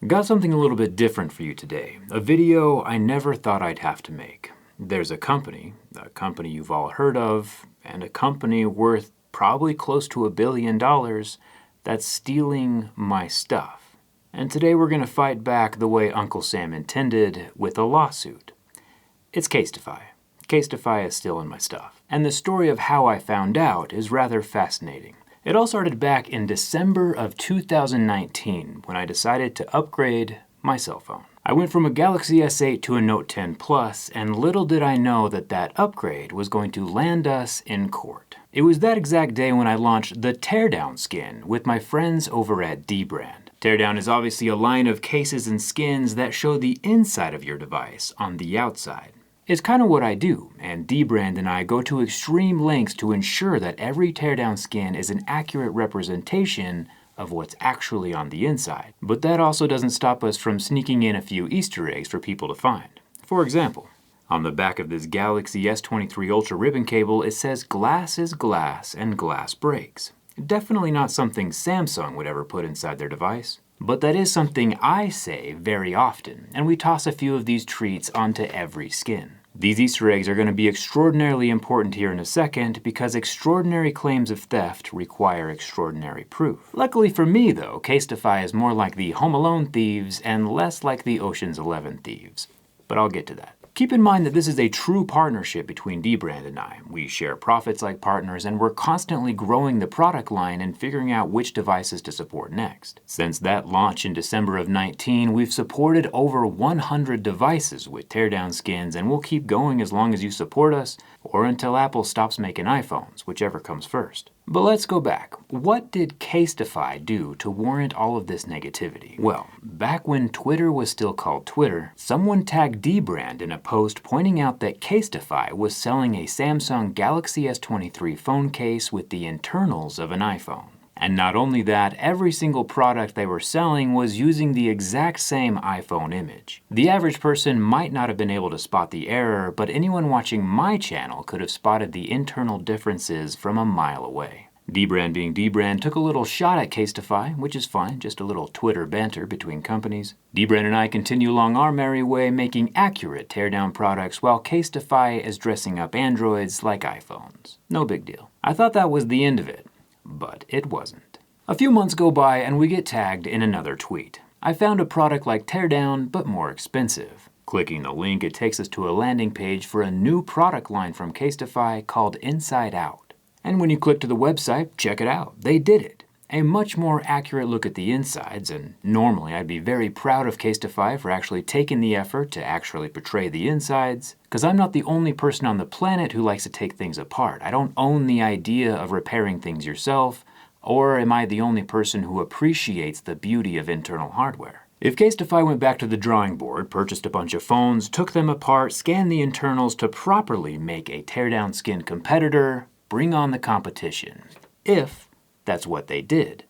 Got something a little bit different for you today. A video I never thought I'd have to make. There's a company you've all heard of, and a company worth probably close to $1 billion that's stealing my stuff. And today we're going to fight back the way Uncle Sam intended with a lawsuit. It's Casetify. Casetify is stealing my stuff. And the story of how I found out is rather fascinating. It all started back in December of 2019 when I decided to upgrade my cell phone. I went from a Galaxy S8 to a Note 10 Plus, and little did I know that that upgrade was going to land us in court. It was that exact day when I launched the Teardown skin with my friends over at dbrand. Teardown is obviously a line of cases and skins that show the inside of your device on the outside. It's kind of what I do, and dbrand and I go to extreme lengths to ensure that every Teardown skin is an accurate representation of what's actually on the inside. But that also doesn't stop us from sneaking in a few Easter eggs for people to find. For example, on the back of this Galaxy S23 Ultra ribbon cable, it says glass is glass and glass breaks. Definitely not something Samsung would ever put inside their device. But that is something I say very often, and we toss a few of these treats onto every skin. These Easter eggs are going to be extraordinarily important here in a second because extraordinary claims of theft require extraordinary proof. Luckily for me though, Casetify is more like the Home Alone thieves and less like the Ocean's 11 thieves. But I'll get to that. Keep in mind that this is a true partnership between dbrand and I. We share profits like partners, and we're constantly growing the product line and figuring out which devices to support next. Since that launch in December of 19, we've supported over 100 devices with Teardown skins, and we'll keep going as long as you support us, or until Apple stops making iPhones, whichever comes first. But let's go back. What did Casetify do to warrant all of this negativity? Well, back when Twitter was still called Twitter, someone tagged dbrand in a post pointing out that Casetify was selling a Samsung Galaxy S23 phone case with the internals of an iPhone. And not only that, every single product they were selling was using the exact same iPhone image. The average person might not have been able to spot the error, but anyone watching my channel could have spotted the internal differences from a mile away. Dbrand being dbrand took a little shot at Casetify, which is fine, just a little Twitter banter between companies. Dbrand and I continue along our merry way making accurate Teardown products while Casetify is dressing up Androids like iPhones. No big deal. I thought that was the end of it. But it wasn't. A few months go by and we get tagged in another tweet. I found a product like Teardown, but more expensive. Clicking the link, it takes us to a landing page for a new product line from Casetify called Inside Out. And when you click to the website, check it out. They did it. A much more accurate look at the insides, and normally I'd be very proud of Casetify for actually taking the effort to actually portray the insides, because I'm not the only person on the planet who likes to take things apart. I don't own the idea of repairing things yourself, or am I the only person who appreciates the beauty of internal hardware? If Casetify went back to the drawing board, purchased a bunch of phones, took them apart, scanned the internals to properly make a Teardown skin competitor, bring on the competition. If that's what they did.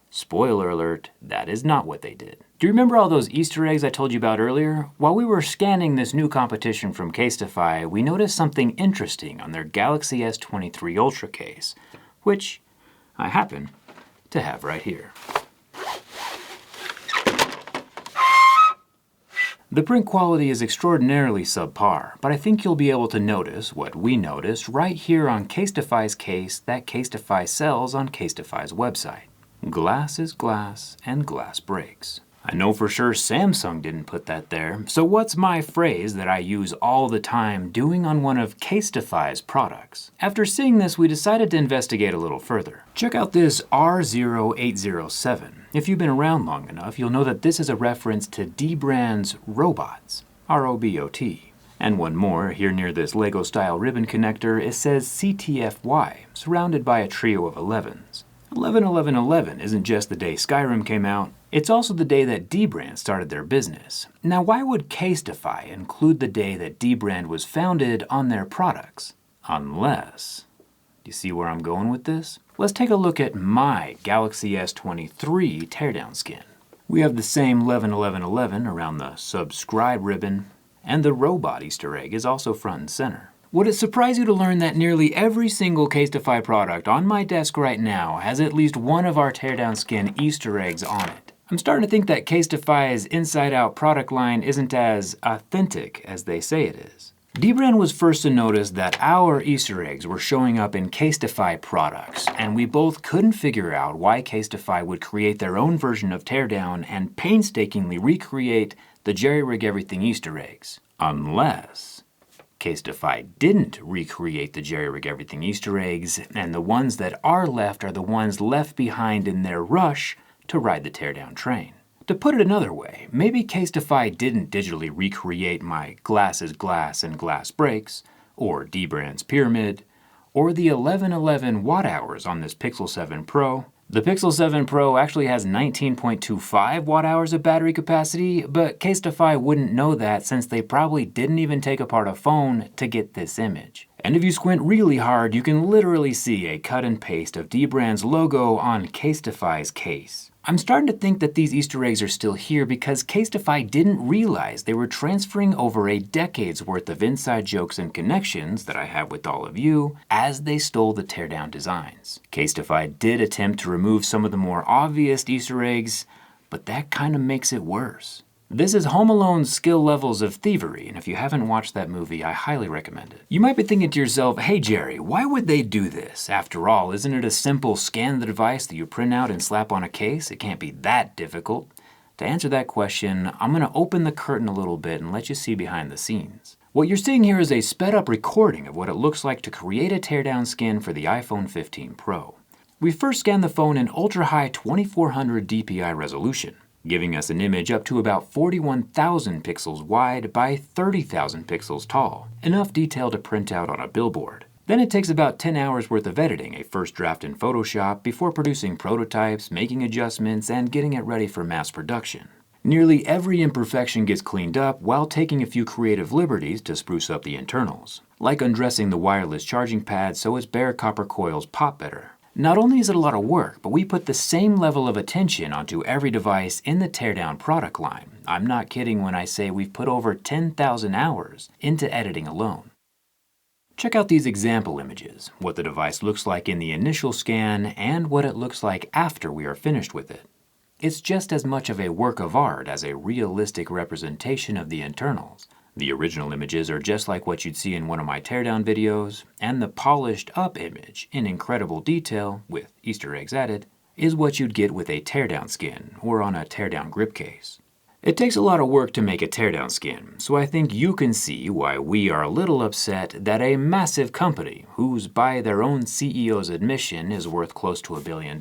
Spoiler alert, that is not what they did. Do you remember all those Easter eggs I told you about earlier? While we were scanning this new competition from Casetify, we noticed something interesting on their Galaxy S23 Ultra case, which I happen to have right here. The print quality is extraordinarily subpar, but I think you'll be able to notice what we noticed right here on Casetify's case that Casetify sells on Casetify's website. Glass is glass and glass breaks. I know for sure Samsung didn't put that there, so what's my phrase that I use all the time doing on one of Casetify's products? After seeing this, we decided to investigate a little further. Check out this R0807. If you've been around long enough, you'll know that this is a reference to dbrand's robots, R-O-B-O-T. And one more, here near this Lego-style ribbon connector, it says CTFY, surrounded by a trio of 11s. 11-11-11 isn't just the day Skyrim came out, it's also the day that dbrand started their business. Now why would Casetify include the day that dbrand was founded on their products? Unless... Do you see where I'm going with this? Let's take a look at my Galaxy S23 Teardown skin. We have the same 11-11-11 around the subscribe ribbon, and the robot Easter egg is also front and center. Would it surprise you to learn that nearly every single Casetify product on my desk right now has at least one of our Teardown skin Easter eggs on it? I'm starting to think that Casetify's inside-out product line isn't as authentic as they say it is. Dbrand was first to notice that our Easter eggs were showing up in Casetify products, and we both couldn't figure out why Casetify would create their own version of Teardown and painstakingly recreate the JerryRigEverything Easter eggs. Unless Casetify didn't recreate the JerryRigEverything Easter eggs, and the ones that are the ones left behind in their rush to ride the Teardown train. To put it another way, maybe Casetify didn't digitally recreate my glass is glass and glass breaks, or Dbrand's pyramid, or the 1111 watt-hours on this Pixel 7 Pro. The Pixel 7 Pro actually has 19.25 watt-hours of battery capacity, but Casetify wouldn't know that since they probably didn't even take apart a phone to get this image. And if you squint really hard, you can literally see a cut and paste of Dbrand's logo on Casetify's case. I'm starting to think that these Easter eggs are still here because Casetify didn't realize they were transferring over a decade's worth of inside jokes and connections that I have with all of you as they stole the Teardown designs. Casetify did attempt to remove some of the more obvious Easter eggs, but that kind of makes it worse. This is Home Alone's skill levels of thievery, and if you haven't watched that movie, I highly recommend it. You might be thinking to yourself, hey Jerry, why would they do this? After all, isn't it a simple scan the device that you print out and slap on a case? It can't be that difficult. To answer that question, I'm going to open the curtain a little bit and let you see behind the scenes. What you're seeing here is a sped up recording of what it looks like to create a teardown skin for the iPhone 15 Pro. We first scanned the phone in ultra-high 2400 DPI resolution, giving us an image up to about 41,000 pixels wide by 30,000 pixels tall, enough detail to print out on a billboard. Then it takes about 10 hours worth of editing a first draft in Photoshop before producing prototypes, making adjustments, and getting it ready for mass production. Nearly every imperfection gets cleaned up while taking a few creative liberties to spruce up the internals, like undressing the wireless charging pad so its bare copper coils pop better. Not only is it a lot of work, but we put the same level of attention onto every device in the Teardown product line. I'm not kidding when I say we've put over 10,000 hours into editing alone. Check out these example images, what the device looks like in the initial scan and what it looks like after we are finished with it. It's just as much of a work of art as a realistic representation of the internals. The original images are just like what you'd see in one of my teardown videos, and the polished up image in incredible detail, with Easter eggs added, is what you'd get with a teardown skin or on a teardown grip case. It takes a lot of work to make a teardown skin, so I think you can see why we are a little upset that a massive company, whose by their own CEO's admission is worth close to $1 billion,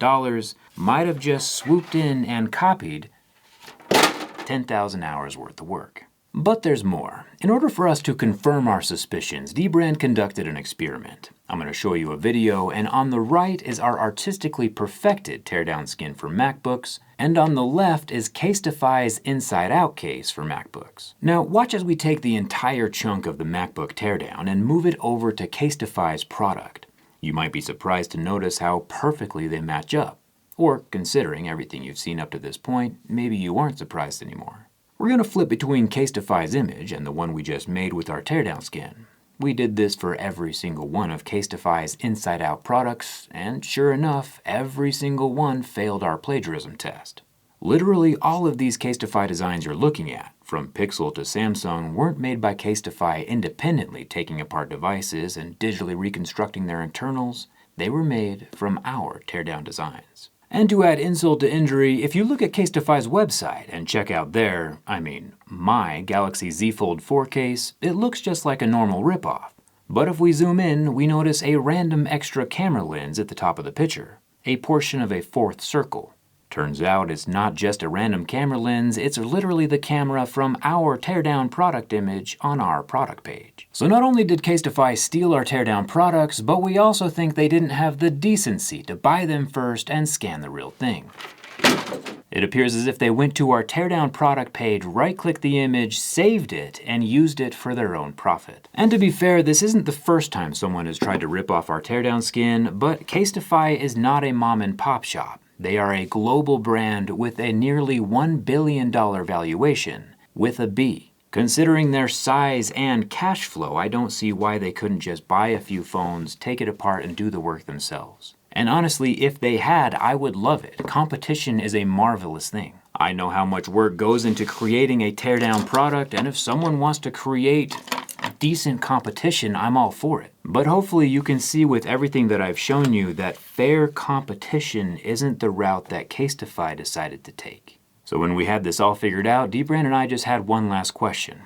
might have just swooped in and copied 10,000 hours worth of work. But there's more. In order for us to confirm our suspicions, Dbrand conducted an experiment. I'm going to show you a video, and on the right is our artistically perfected teardown skin for MacBooks, and on the left is Casetify's inside-out case for MacBooks. Now watch as we take the entire chunk of the MacBook teardown and move it over to Casetify's product. You might be surprised to notice how perfectly they match up. Or, considering everything you've seen up to this point, maybe you aren't surprised anymore. We're going to flip between Casetify's image and the one we just made with our teardown skin. We did this for every single one of Casetify's inside-out products, and sure enough, every single one failed our plagiarism test. Literally all of these Casetify designs you're looking at, from Pixel to Samsung, weren't made by Casetify independently taking apart devices and digitally reconstructing their internals. They were made from our teardown designs. And to add insult to injury, if you look at Casetify's website and check out my Galaxy Z Fold 4 case, it looks just like a normal ripoff. But if we zoom in, we notice a random extra camera lens at the top of the picture, a portion of a fourth circle. Turns out it's not just a random camera lens, it's literally the camera from our teardown product image on our product page. So not only did Casetify steal our teardown products, but we also think they didn't have the decency to buy them first and scan the real thing. It appears as if they went to our teardown product page, right-clicked the image, saved it, and used it for their own profit. And to be fair, this isn't the first time someone has tried to rip off our teardown skin, but Casetify is not a mom-and-pop shop. They are a global brand with a nearly $1 billion valuation, with a B. Considering their size and cash flow, I don't see why they couldn't just buy a few phones, take it apart, and do the work themselves. And honestly, if they had, I would love it. Competition is a marvelous thing. I know how much work goes into creating a teardown product, and if someone wants to create decent competition, I'm all for it. But hopefully you can see with everything that I've shown you that fair competition isn't the route that Casetify decided to take. So when we had this all figured out, Dbrand and I just had one last question.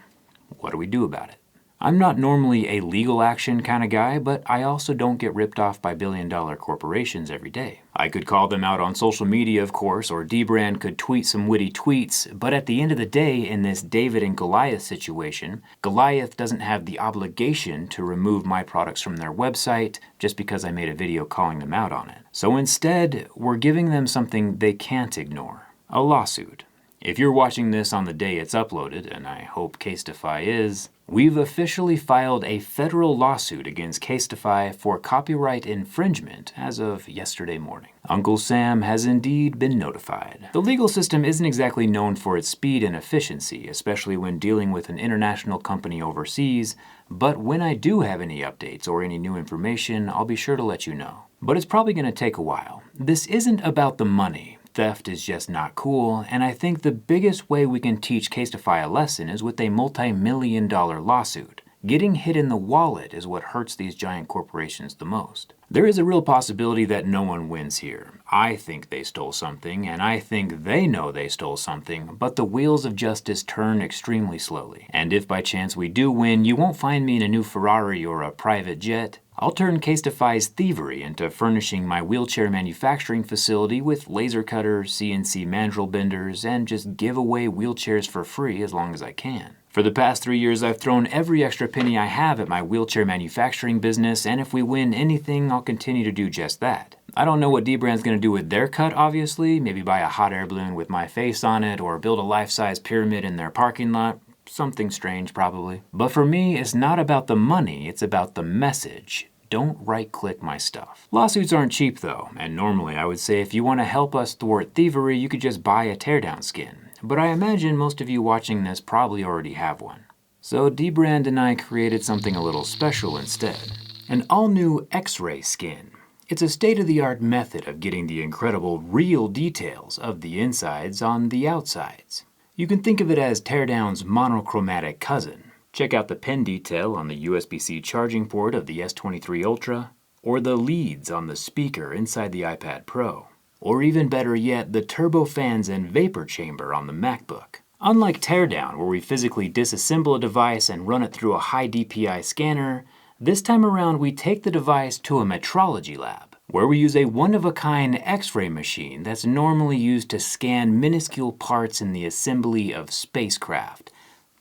What do we do about it? I'm not normally a legal action kind of guy, but I also don't get ripped off by billion-dollar corporations every day. I could call them out on social media, of course, or Dbrand could tweet some witty tweets, but at the end of the day, in this David and Goliath situation, Goliath doesn't have the obligation to remove my products from their website just because I made a video calling them out on it. So instead, we're giving them something they can't ignore: a lawsuit. If you're watching this on the day it's uploaded, and I hope Casetify is, we've officially filed a federal lawsuit against Casetify for copyright infringement as of yesterday morning. Uncle Sam has indeed been notified. The legal system isn't exactly known for its speed and efficiency, especially when dealing with an international company overseas, but when I do have any updates or any new information, I'll be sure to let you know. But it's probably going to take a while. This isn't about the money. Theft is just not cool, and I think the biggest way we can teach Casetify a lesson is with a multi-million-dollar lawsuit. Getting hit in the wallet is what hurts these giant corporations the most. There is a real possibility that no one wins here. I think they stole something, and I think they know they stole something, but the wheels of justice turn extremely slowly. And if by chance we do win, you won't find me in a new Ferrari or a private jet. I'll turn Casetify's thievery into furnishing my wheelchair manufacturing facility with laser cutters, CNC mandrel benders, and just give away wheelchairs for free as long as I can. For the past 3 years, I've thrown every extra penny I have at my wheelchair manufacturing business, and if we win anything, I'll continue to do just that. I don't know what Dbrand's going to do with their cut, obviously. Maybe buy a hot air balloon with my face on it, or build a life-size pyramid in their parking lot. Something strange, probably. But for me, it's not about the money, it's about the message. Don't right-click my stuff. Lawsuits aren't cheap, though, and normally I would say if you want to help us thwart thievery, you could just buy a teardown skin. But I imagine most of you watching this probably already have one. So Dbrand and I created something a little special instead. An all-new X-ray skin. It's a state-of-the-art method of getting the incredible real details of the insides on the outsides. You can think of it as teardown's monochromatic cousin. Check out the pen detail on the USB-C charging port of the S23 Ultra, or the leads on the speaker inside the iPad Pro, or even better yet, the turbofans and vapor chamber on the MacBook. Unlike teardown, where we physically disassemble a device and run it through a high DPI scanner, this time around we take the device to a metrology lab, where we use a one-of-a-kind X-ray machine that's normally used to scan minuscule parts in the assembly of spacecraft.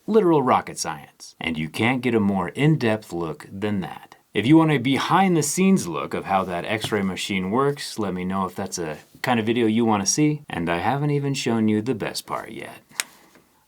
Literal rocket science. And you can't get a more in-depth look than that. If you want a behind-the-scenes look of how that X-ray machine works, let me know if that's a kind of video you want to see. And I haven't even shown you the best part yet.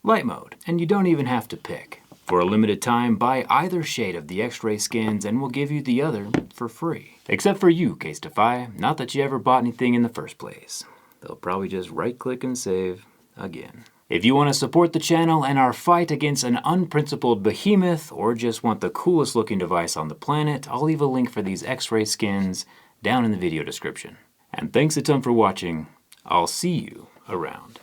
Light mode, and you don't even have to pick. For a limited time, buy either shade of the X-ray skins and we'll give you the other for free. Except for you, Casetify, not that you ever bought anything in the first place. They'll probably just right-click and save again. If you want to support the channel and our fight against an unprincipled behemoth, or just want the coolest looking device on the planet, I'll leave a link for these X-ray skins down in the video description. And thanks a ton for watching. I'll see you around.